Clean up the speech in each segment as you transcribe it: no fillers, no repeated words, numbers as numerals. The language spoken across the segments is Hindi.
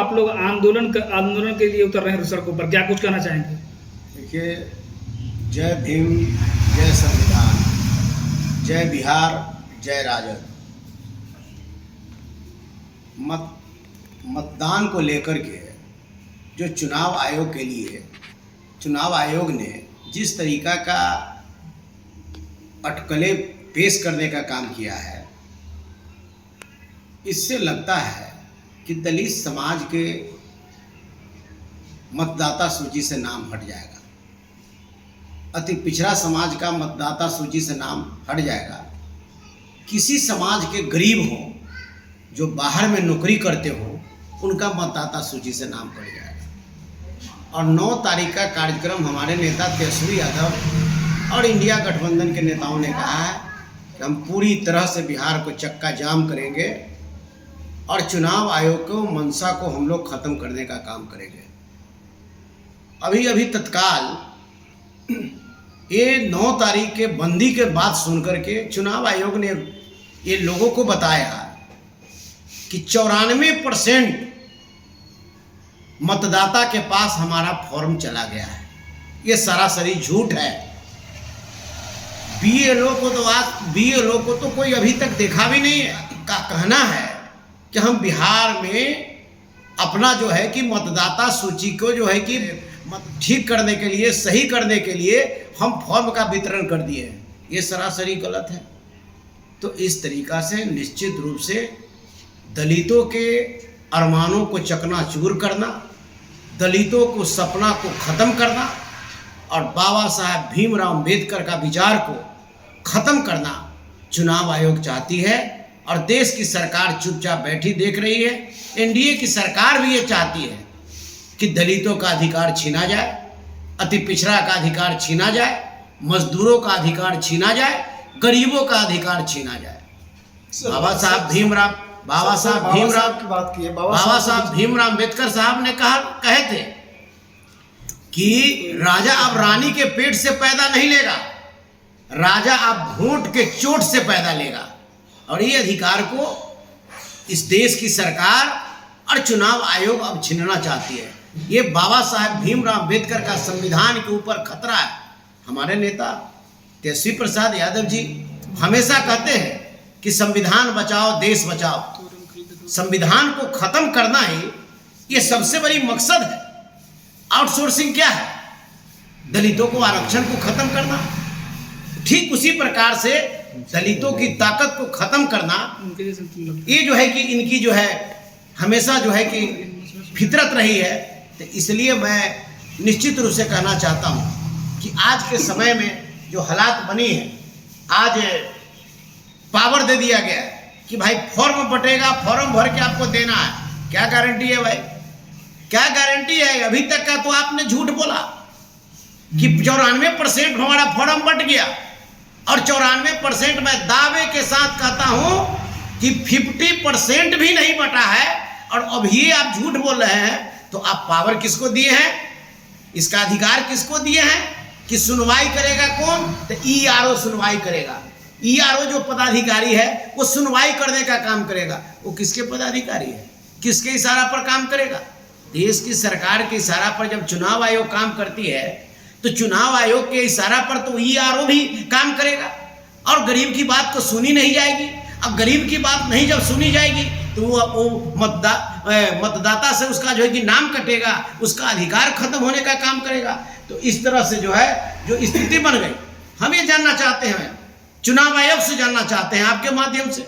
आप लोग आंदोलन के लिए उतर रहे हैं सड़कों पर, क्या कुछ कहना चाहेंगे? देखिए, जय भीम, जय संविधान, जय बिहार, जय राजद। मतदान को लेकर के जो चुनाव आयोग के लिए चुनाव आयोग ने जिस तरीका का अटकलें पेश करने का काम किया है, इससे लगता है कि दलित समाज के मतदाता सूची से नाम हट जाएगा, अति पिछड़ा समाज का मतदाता सूची से नाम हट जाएगा। किसी समाज के गरीब हो जो बाहर में नौकरी करते हो, उनका मतदाता सूची से नाम पड़ जाएगा। और 9 तारीख का कार्यक्रम हमारे नेता तेजस्वी यादव और इंडिया गठबंधन के नेताओं ने कहा है कि हम पूरी तरह से बिहार को चक्का जाम करेंगे और चुनाव आयोग को मंशा को हम लोग ख़त्म करने का काम करेंगे। अभी तत्काल ये 9 तारीख के बंदी के बाद सुनकर के चुनाव आयोग ने ये लोगों को बताया कि 94% मतदाता के पास हमारा फॉर्म चला गया है। ये सरासरी झूठ है। बीएलओ को तो कोई अभी तक देखा भी नहीं है। का कहना है कि हम बिहार में अपना जो है कि मतदाता सूची को जो है कि ठीक करने के लिए, सही करने के लिए हम फॉर्म का वितरण कर दिए हैं। ये सरासरी गलत है। तो इस तरीक़ा से निश्चित रूप से दलितों के अरमानों को चकनाचूर करना, दलितों को सपना को ख़त्म करना और बाबा साहब भीमराव अम्बेडकर का विचार को ख़त्म करना चुनाव आयोग चाहती है। और देश की सरकार चुपचाप बैठी देख रही है। एनडीए की सरकार भी ये चाहती है कि दलितों का अधिकार छीना जाए, अति पिछड़ा का अधिकार छीना जाए, मजदूरों का अधिकार छीना जाए, गरीबों का अधिकार छीना जाए। बाबा साहब भीमराव अम्बेडकर साहब ने कहे थे कि राजा अब रानी के पेट से पैदा नहीं लेगा, राजा अब वोट के चोट से पैदा लेगा। और ये अधिकार को इस देश की सरकार और चुनाव आयोग अब छीनना चाहती है। ये बाबा साहब भीमराव अम्बेडकर का संविधान के ऊपर खतरा है। हमारे नेता तेजस्वी प्रसाद यादव जी हमेशा कहते हैं कि संविधान बचाओ, देश बचाओ। संविधान को खत्म करना ही ये सबसे बड़ी मकसद है। आउटसोर्सिंग क्या है? दलितों को आरक्षण को खत्म करना। ठीक उसी प्रकार से दलितों की ताकत को खत्म करना, ये जो है कि इनकी जो है हमेशा जो है कि फितरत रही है। तो इसलिए मैं निश्चित रूप से कहना चाहता हूँ कि आज के समय में जो हालात बनी है, आज पावर दे दिया गया है कि भाई फॉर्म बटेगा, फॉर्म भर के आपको देना है। क्या गारंटी है भाई? क्या गारंटी है? अभी तक का तो आपने झूठ बोला कि 94% हमारा फॉर्म बट गया और 94% मैं दावे के साथ कहता हूं कि 50% भी नहीं बटा है। और अब ये आप झूठ बोल रहे हैं, तो आप पावर किसको दिए हैं? इसका अधिकार किसको दिए हैं कि सुनवाई करेगा कौन? तो ईआरओ सुनवाई करेगा। ईआरओ जो पदाधिकारी है वो सुनवाई करने का काम करेगा। वो किसके पदाधिकारी है? किसके इशारा पर काम करेगा? देश की सरकार के इशारा पर जब चुनाव आयोग काम करती है, तो चुनाव आयोग के इशारा पर तो ईआरओ भी काम करेगा। और गरीब की बात तो सुनी नहीं जाएगी। अब गरीब की बात नहीं जब सुनी जाएगी, तो वो मतदाता से उसका जो है कि नाम कटेगा, उसका अधिकार खत्म होने का काम करेगा। तो इस तरह से जो है जो स्थिति बन गई, हम ये जानना चाहते हैं, चुनाव आयोग से जानना चाहते हैं आपके माध्यम से,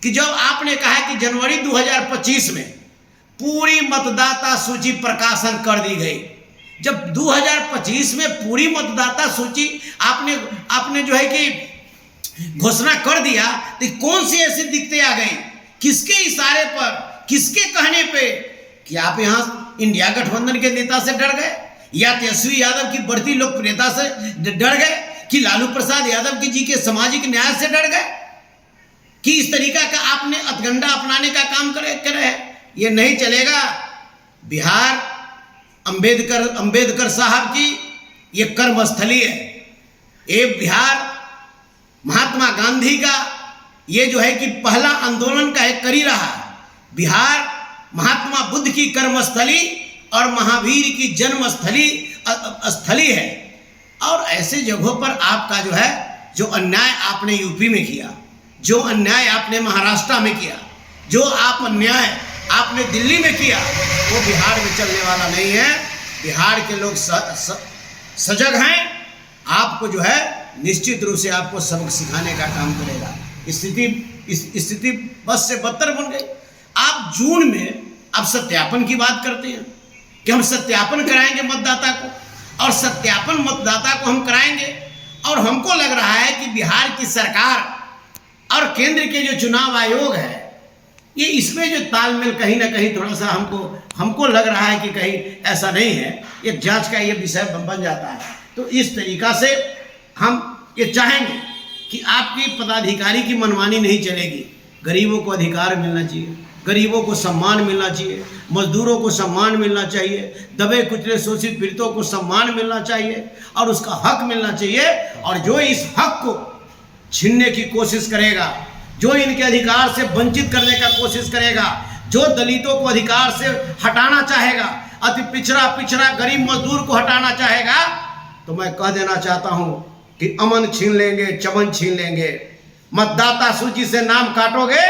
कि जब आपने कहा कि जनवरी 2025 में पूरी मतदाता सूची प्रकाशन कर दी गई, जब 2025 में पूरी मतदाता सूची आपने जो है कि घोषणा कर दिया, तो कौन सी ऐसी दिक्कतें आ गई? किसके इशारे पर, किसके कहने पे कि आप यहाँ इंडिया गठबंधन के नेता से डर गए, या तेजस्वी यादव की बढ़ती लोकप्रियता से डर गए, कि लालू प्रसाद यादव जी के सामाजिक न्याय से डर गए, कि इस तरीका का आपने अतगंडा अपनाने का काम करे हैं? ये नहीं चलेगा। बिहार अंबेडकर साहब की ये कर्मस्थली है। ये बिहार महात्मा गांधी का ये जो है कि पहला आंदोलन का एक करी रहा। बिहार महात्मा बुद्ध की कर्मस्थली और महावीर की जन्मस्थली है। और ऐसे जगहों पर आपका जो है, जो अन्याय आपने यूपी में किया, जो अन्याय आपने महाराष्ट्र में किया, जो आप अन्याय आपने दिल्ली में किया, वो बिहार में चलने वाला नहीं है। बिहार के लोग सजग हैं। आपको जो है निश्चित रूप से आपको सबक सिखाने का काम करेगा। स्थिति बस से बदतर बन गई। आप जून में अब सत्यापन की बात करते हैं कि हम सत्यापन कराएंगे मतदाता को, और सत्यापन मतदाता को हम कराएंगे, और हमको लग रहा है कि बिहार की सरकार और केंद्र के जो चुनाव आयोग है, ये इसमें जो तालमेल कहीं ना कहीं थोड़ा सा हमको लग रहा है कि कहीं ऐसा नहीं है, एक जांच का ये विषय बन जाता है। तो इस तरीका से हम ये चाहेंगे कि आपकी पदाधिकारी की मनमानी नहीं चलेगी। गरीबों को अधिकार मिलना चाहिए, गरीबों को सम्मान मिलना चाहिए, मजदूरों को सम्मान मिलना चाहिए, दबे कुचले शोषित पीड़ितों को सम्मान मिलना चाहिए और उसका हक मिलना चाहिए। और जो इस हक को छीनने की कोशिश करेगा, जो इनके अधिकार से वंचित करने का कोशिश करेगा, जो दलितों को अधिकार से हटाना चाहेगा, अति पिछड़ा गरीब मजदूर को हटाना चाहेगा, तो मैं कह देना चाहता हूं कि अमन छीन लेंगे, चमन छीन लेंगे। मतदाता सूची से नाम काटोगे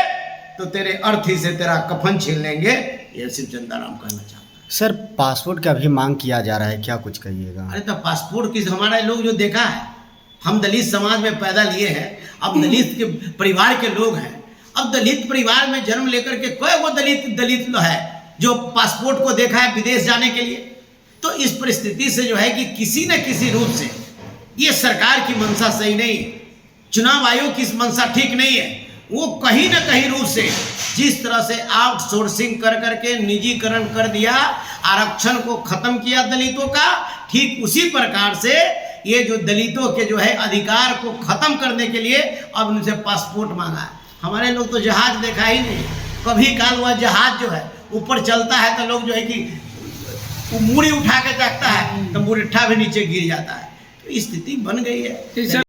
तो तेरे अर्थी से तेरा कफन छीन लेंगे। ये सिर्फ जनता राम कहना चाहता है। सर, पासपोर्ट का भी मांग किया जा रहा है, क्या कुछ कहिएगा? अरे तो पासपोर्ट की हमारे लोग जो देखा है, हम दलित समाज में पैदा लिए हैं, अब दलित के परिवार के लोग हैं। अब दलित परिवार में जन्म लेकर के कोई वो दलित है जो पासपोर्ट को देखा है विदेश जाने के लिए। तो इस परिस्थिति से जो है कि किसी न किसी रूप से ये सरकार की मंशा सही नहीं है, चुनाव आयोग की मंशा ठीक नहीं है। वो कहीं ना कहीं रूप से जिस तरह से आउटसोर्सिंग कर करके निजीकरण कर दिया, आरक्षण को खत्म किया दलितों का, ठीक उसी प्रकार से ये जो दलितों के जो है अधिकार को खत्म करने के लिए अब उनसे पासपोर्ट मांगा है। हमारे लोग तो जहाज देखा ही नहीं, कभी काल वह जहाज जो है ऊपर चलता है तो लोग जो है कि मूड़ी उठा के देखता है तो मुरट्ठा भी नीचे गिर जाता है। तो स्थिति बन गई है।